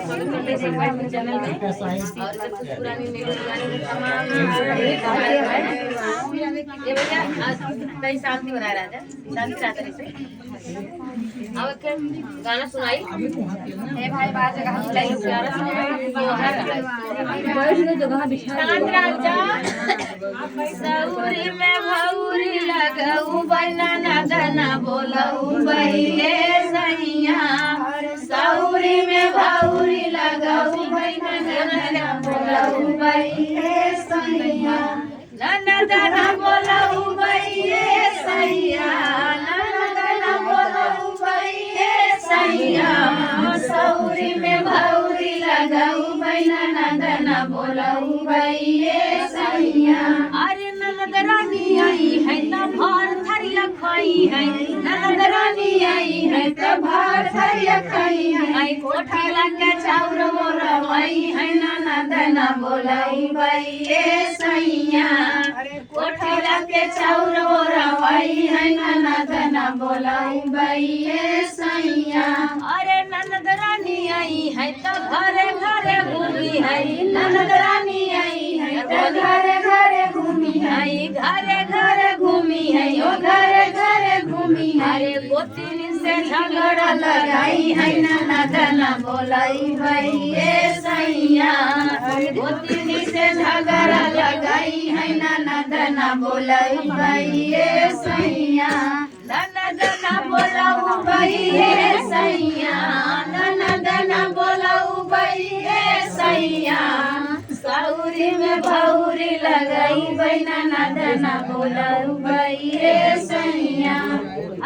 Channel में और कुछ पुरानी तमाम ये भैया कई शांति बनाए राजा शांति रहता से अब के गाना सुनाई ए भाई बाहर जगह लाई प्यारा जगह शांत राजा सौरी में भौरी लगऊ बना ना बोलऊ बइले सैया सौरी में भौरी लगऊ बना ना बोलऊ बइले सैया ननद ना बोलऊ बइले सैया ननद ना बोलऊ बइले सैया सौरी में भौरी लगऊ बना ना बोलऊ बइले सैया अरे ननद रानी आई है त भार थरिया खाई है ननद रानी आई है त भार थरिया खाई है आई कोठी लगे चाउर मोरवाई है ननद ना बोलाई बइले सैया कोठी लगे चाउर मोरवाई है ननद ना बोलाई बइले सैया अरे ननद रानी आई है त घरे घरे घूमी है ननद रानी आई है त घरे घरे घूमी है घरे घरे घूमी है ओ घरे घरे घूमी है अरे गोतिनी से झगड़ा लगाई है ननद ना बोलाई बइले सैया गोतिनी से झगड़ा लगाई है ननद ना बोलाई बइले सैया ननद ना बोलाऊ बइले सैया ननद ना बोलाऊ बइले सैया सौरी में भौरी लगाई बना ननद ना बोलाऊ बइले सैया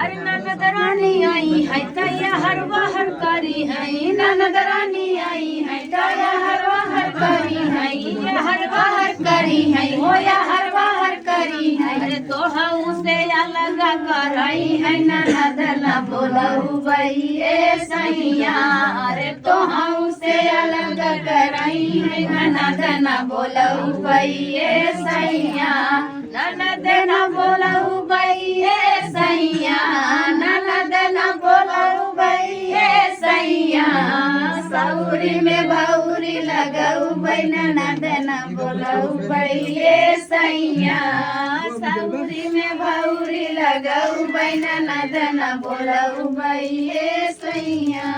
अरे ननद रानी आई है तैया हर बाहर करी है ननद रानी आई है तैया हर बाहर करी है ये हर बाहर करी है हो या हर बाहर करी है अरे तोहा उसे अलग कराई है ननद ना बोलाऊ बइले सैया अरे तोहा उसे अलग कराई है ननद ना बोलाऊ बइले सैया ननद ना बोलाऊ बइले सैया ननद ना बोलाऊ बइले सैया सौरी में भौरी लगाऊ बना ननद ना बोलाऊ बइले सैया सौरी में भौरी लगाऊ बना ननद ना बोलाऊ बइले सैया।